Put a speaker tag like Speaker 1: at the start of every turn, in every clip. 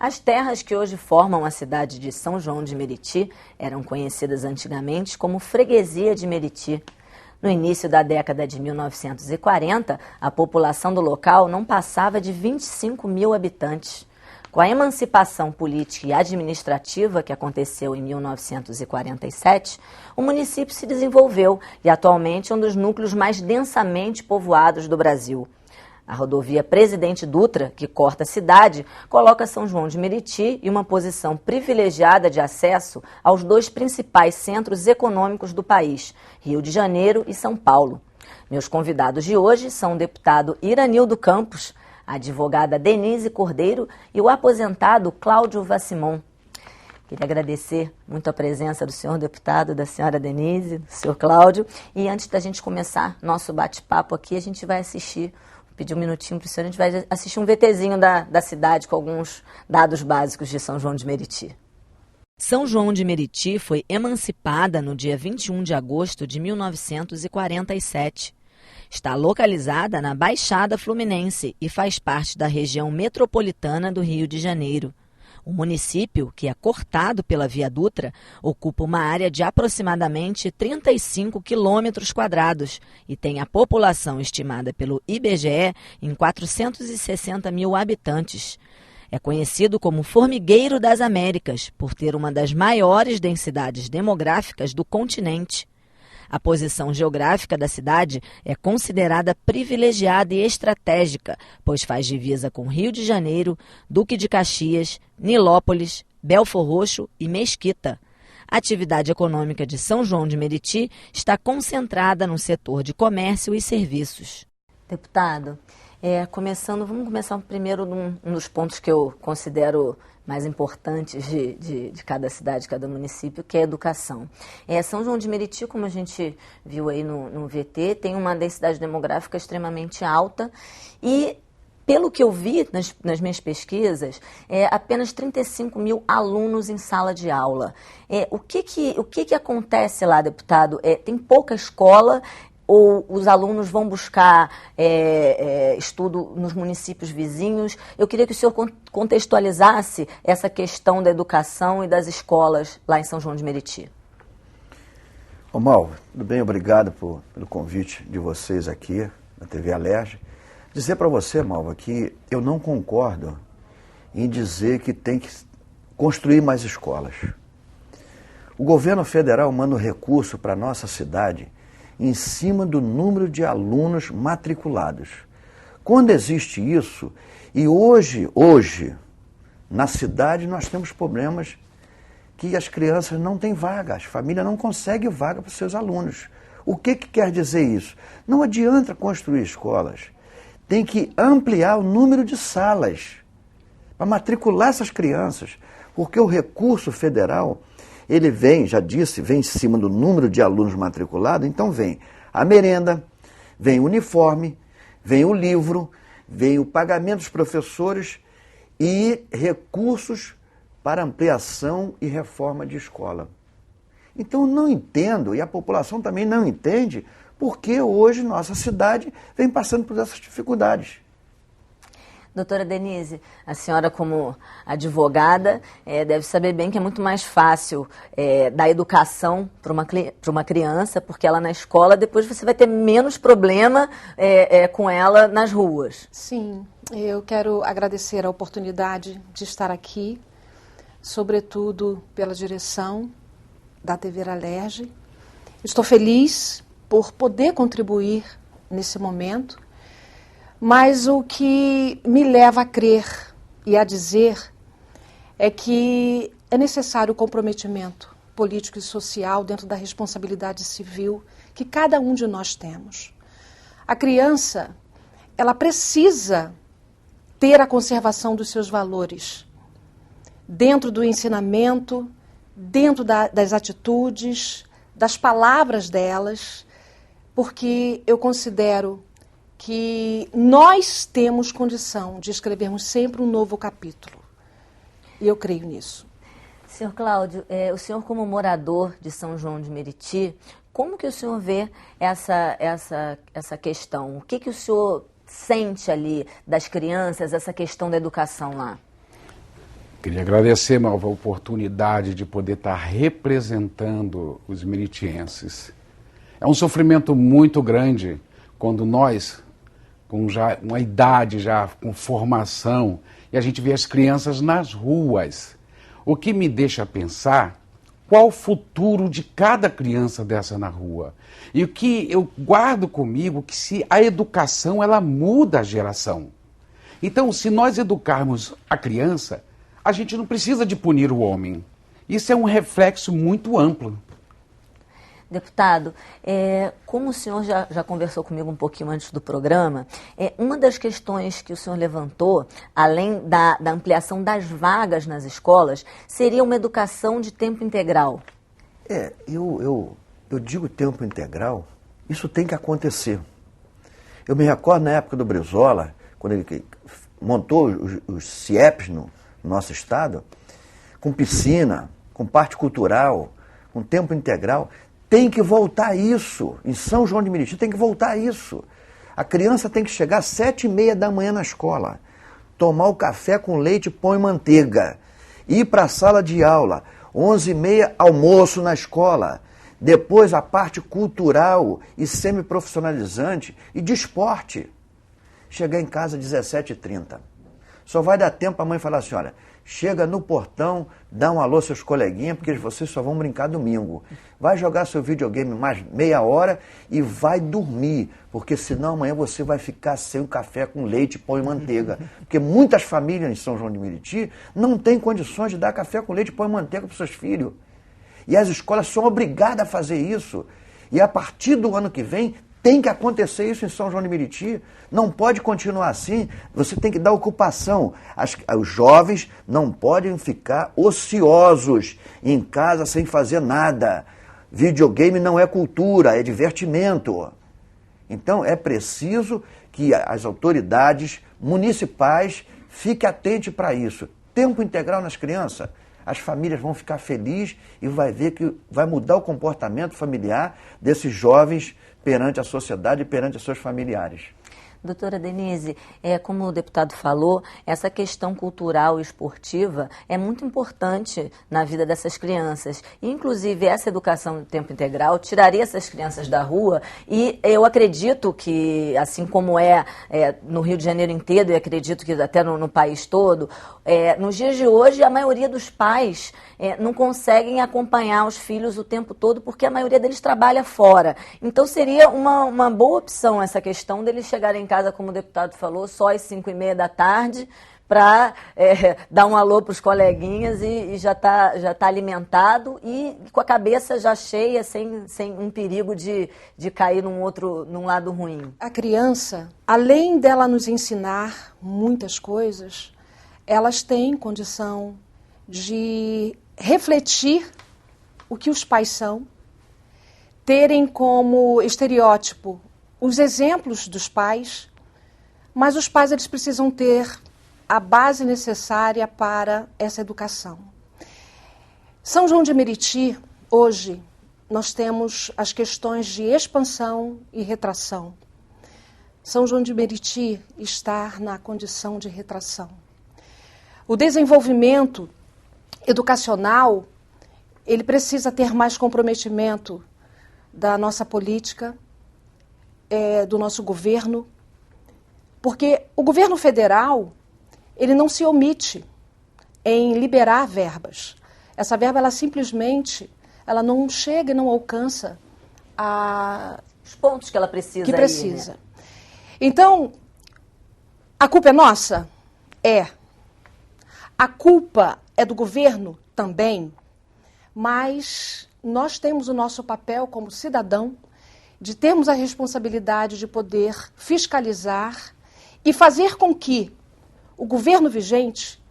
Speaker 1: As terras que hoje formam a cidade de São João de Meriti eram conhecidas antigamente como Freguesia de Meriti. No início da década de 1940, a população do local não passava de 25 mil habitantes. Com a emancipação política e administrativa que aconteceu em 1947, o município se desenvolveu e atualmente é um dos núcleos mais densamente povoados do Brasil. A rodovia Presidente Dutra, que corta a cidade, coloca São João de Meriti em uma posição privilegiada de acesso aos dois principais centros econômicos do país, Rio de Janeiro e São Paulo. Meus convidados de hoje são o deputado Iranildo Campos, a advogada Denise Cordeiro e o aposentado Cláudio Vassimon. Queria agradecer muito a presença do senhor deputado, da senhora Denise, do senhor Cláudio. E antes da gente começar nosso bate-papo aqui, a gente vai pedir um minutinho para o senhor, a gente vai assistir um VTzinho da cidade com alguns dados básicos de São João de Meriti. São João de Meriti foi emancipada no dia 21 de agosto de 1947. Está localizada na Baixada Fluminense e faz parte da região metropolitana do Rio de Janeiro. O município, que é cortado pela Via Dutra, ocupa uma área de aproximadamente 35 quilômetros quadrados e tem a população estimada pelo IBGE em 460 mil habitantes. É conhecido como Formigueiro das Américas, por ter uma das maiores densidades demográficas do continente. A posição geográfica da cidade é considerada privilegiada e estratégica, pois faz divisa com Rio de Janeiro, Duque de Caxias, Nilópolis, Belfor Roxo e Mesquita. A atividade econômica de São João de Meriti está concentrada no setor de comércio e serviços. Deputado, vamos começar primeiro num dos pontos que eu considero mais importantes de cada cidade, cada município, que é a educação. São João de Meriti, como a gente viu aí no VT, tem uma densidade demográfica extremamente alta e, pelo que eu vi nas minhas pesquisas, apenas 35 mil alunos em sala de aula. O que acontece lá, deputado? Tem pouca escola, ou os alunos vão buscar estudo nos municípios vizinhos? Eu queria que o senhor contextualizasse essa questão da educação e das escolas lá em São João de Meriti.
Speaker 2: Ô Malva, tudo bem? Obrigado pelo convite de vocês aqui na TV Alerj. Dizer para você, Malva, que eu não concordo em dizer que tem que construir mais escolas. O governo federal manda um recurso para a nossa cidade em cima do número de alunos matriculados. Quando existe isso, e hoje, na cidade nós temos problemas que as crianças não têm vaga, as famílias não conseguem vaga para os seus alunos. O que quer dizer isso? Não adianta construir escolas, tem que ampliar o número de salas para matricular essas crianças, porque o recurso federal, ele vem, já disse, vem em cima do número de alunos matriculados, então vem a merenda, vem o uniforme, vem o livro, vem o pagamento dos professores e recursos para ampliação e reforma de escola. Então não entendo, e a população também não entende, porque hoje nossa cidade vem passando por essas dificuldades.
Speaker 1: Doutora Denise, a senhora como advogada deve saber bem que é muito mais fácil dar educação para uma criança, porque ela na escola, depois você vai ter menos problema com ela nas ruas.
Speaker 3: Sim, eu quero agradecer a oportunidade de estar aqui, sobretudo pela direção da TV Alerj. Estou feliz por poder contribuir nesse momento. Mas o que me leva a crer e a dizer é que é necessário o comprometimento político e social dentro da responsabilidade civil que cada um de nós temos. A criança, ela precisa ter a conservação dos seus valores dentro do ensinamento, dentro das atitudes, das palavras delas, porque eu considero que nós temos condição de escrevermos sempre um novo capítulo. E eu creio nisso.
Speaker 1: Senhor Cláudio, o senhor como morador de São João de Meriti, como que o senhor vê essa questão? O que o senhor sente ali das crianças, essa questão da educação lá?
Speaker 4: Queria agradecer, Malva, a oportunidade de poder estar representando os meritienses. É um sofrimento muito grande quando nós, com já uma idade, já com formação, e a gente vê as crianças nas ruas. O que me deixa pensar qual o futuro de cada criança dessa na rua. E o que eu guardo comigo que se a educação ela muda a geração. Então, se nós educarmos a criança, a gente não precisa de punir o homem. Isso é um reflexo muito amplo.
Speaker 1: Deputado, como o senhor já conversou comigo um pouquinho antes do programa, uma das questões que o senhor levantou, além da ampliação das vagas nas escolas, seria uma educação de tempo integral.
Speaker 2: Eu digo tempo integral, isso tem que acontecer. Eu me recordo na época do Brizola, quando ele montou os CIEPs no nosso estado, com piscina, com parte cultural, com tempo integral. Tem que voltar isso. Em São João de Meriti tem que voltar isso. A criança tem que chegar às 7h30 da manhã na escola, tomar o café com leite, pão e manteiga, ir para a sala de aula, 11h30 almoço na escola, depois a parte cultural e semiprofissionalizante e de esporte. Chegar em casa às 17h30. Só vai dar tempo a mãe falar assim, olha, chega no portão, dá um alô aos seus coleguinhas, porque vocês só vão brincar domingo. Vai jogar seu videogame mais meia hora e vai dormir, porque senão amanhã você vai ficar sem o café com leite, pão e manteiga. Porque muitas famílias em São João de Meriti não têm condições de dar café com leite, pão e manteiga para os seus filhos. E as escolas são obrigadas a fazer isso. E a partir do ano que vem, tem que acontecer isso em São João de Meriti. Não pode continuar assim. Você tem que dar ocupação. Os jovens não podem ficar ociosos em casa sem fazer nada. Videogame não é cultura, é divertimento. Então é preciso que as autoridades municipais fiquem atentas para isso. Tempo integral nas crianças. As famílias vão ficar felizes e vai ver que vai mudar o comportamento familiar desses jovens perante a sociedade e perante os seus familiares.
Speaker 1: Doutora Denise, como o deputado falou, essa questão cultural e esportiva é muito importante na vida dessas crianças. E, inclusive, essa educação de tempo integral tiraria essas crianças da rua e eu acredito que, assim como no Rio de Janeiro inteiro, e acredito que até no país todo, nos dias de hoje a maioria dos pais não conseguem acompanhar os filhos o tempo todo porque a maioria deles trabalha fora. Então, seria uma boa opção essa questão deles chegarem em casa, como o deputado falou, só às 5h30 da tarde, para dar um alô para os coleguinhas e já tá alimentado e com a cabeça já cheia, sem um perigo de cair num lado ruim.
Speaker 3: A criança, além dela nos ensinar muitas coisas, elas têm condição de refletir o que os pais são, terem como estereótipo os exemplos dos pais, mas os pais eles precisam ter a base necessária para essa educação. São João de Meriti, hoje, nós temos as questões de expansão e retração. São João de Meriti está na condição de retração. O desenvolvimento educacional, ele precisa ter mais comprometimento da nossa política, do nosso governo, porque o governo federal, ele não se omite em liberar verbas. Essa verba, ela simplesmente, ela não chega e não alcança
Speaker 1: os pontos que ela precisa.
Speaker 3: Né? Então, a culpa é nossa? É. A culpa é do governo? Também. Mas nós temos o nosso papel como cidadão de termos a responsabilidade de poder fiscalizar e fazer com que o governo vigente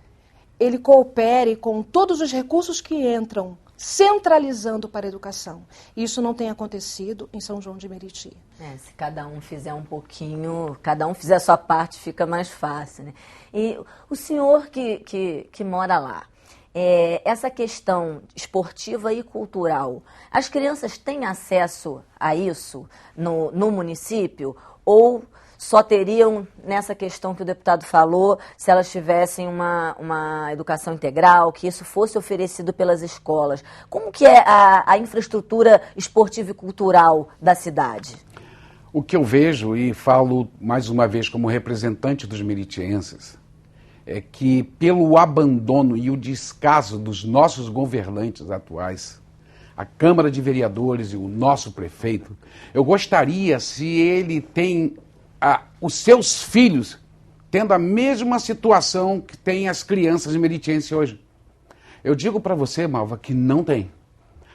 Speaker 3: ele coopere com todos os recursos que entram, centralizando para a educação. Isso não tem acontecido em São João de Meriti.
Speaker 1: Se cada um fizer um pouquinho, cada um fizer a sua parte, fica mais fácil, né? E o senhor que mora lá, essa questão esportiva e cultural, as crianças têm acesso a isso no município ou só teriam, nessa questão que o deputado falou, se elas tivessem uma educação integral, que isso fosse oferecido pelas escolas. Como que é a infraestrutura esportiva e cultural da cidade?
Speaker 4: O que eu vejo, e falo mais uma vez como representante dos meritienses, é que pelo abandono e o descaso dos nossos governantes atuais, a Câmara de Vereadores e o nosso prefeito, eu gostaria, se ele tem os seus filhos tendo a mesma situação que tem as crianças meritienses hoje. Eu digo para você, Malva, que não tem.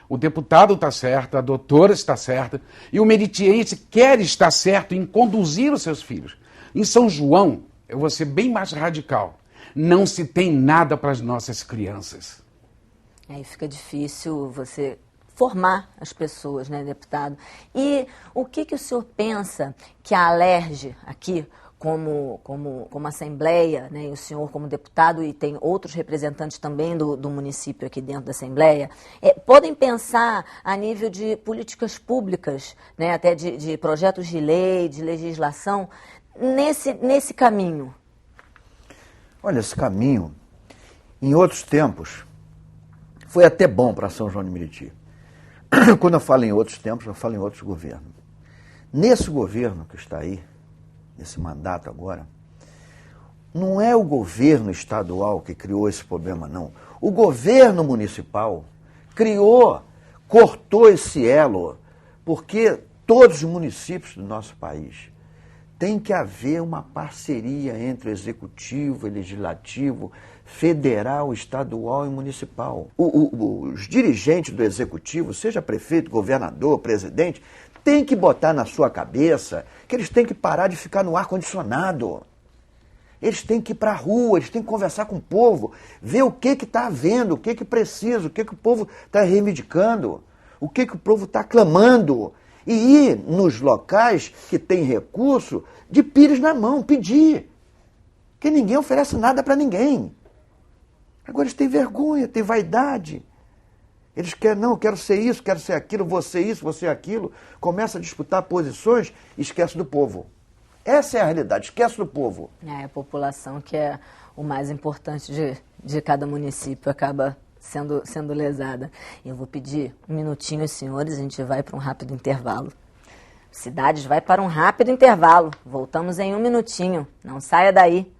Speaker 4: O deputado está certo, a doutora está certa, e o meritiense quer estar certo em conduzir os seus filhos. Em São João, eu vou ser bem mais radical, não se tem nada para as nossas crianças.
Speaker 1: Aí fica difícil você formar as pessoas, né, deputado? E o que o senhor pensa que a Alerj aqui, como Assembleia, né, e o senhor como deputado, e tem outros representantes também do município aqui dentro da Assembleia, podem pensar a nível de políticas públicas, né, até de projetos de lei, de legislação, nesse caminho?
Speaker 2: Olha, esse caminho, em outros tempos, foi até bom para São João de Meriti. Quando eu falo em outros tempos, eu falo em outros governos. Nesse governo que está aí, nesse mandato agora, não é o governo estadual que criou esse problema, não. O governo municipal cortou esse elo, porque todos os municípios do nosso país tem que haver uma parceria entre o executivo, o legislativo, federal, estadual e municipal. Os dirigentes do executivo, seja prefeito, governador, presidente, tem que botar na sua cabeça que eles têm que parar de ficar no ar-condicionado. Eles têm que ir para a rua, eles têm que conversar com o povo, ver o que está havendo, o que precisa, o que o povo está reivindicando, o que o povo está clamando. E ir nos locais que tem recurso, de pires na mão, pedir. Porque ninguém oferece nada para ninguém. Agora eles têm vergonha, têm vaidade. Eles querem, não, eu quero ser isso, quero ser aquilo, vou ser isso, vou ser aquilo. Começa a disputar posições e esquece do povo. Essa é a realidade, esquece do povo.
Speaker 1: A população que é o mais importante de cada município acaba sendo lesada. Eu vou pedir um minutinho aos senhores, a gente vai para um rápido intervalo. Cidades vai para um rápido intervalo. Voltamos em um minutinho. Não saia daí.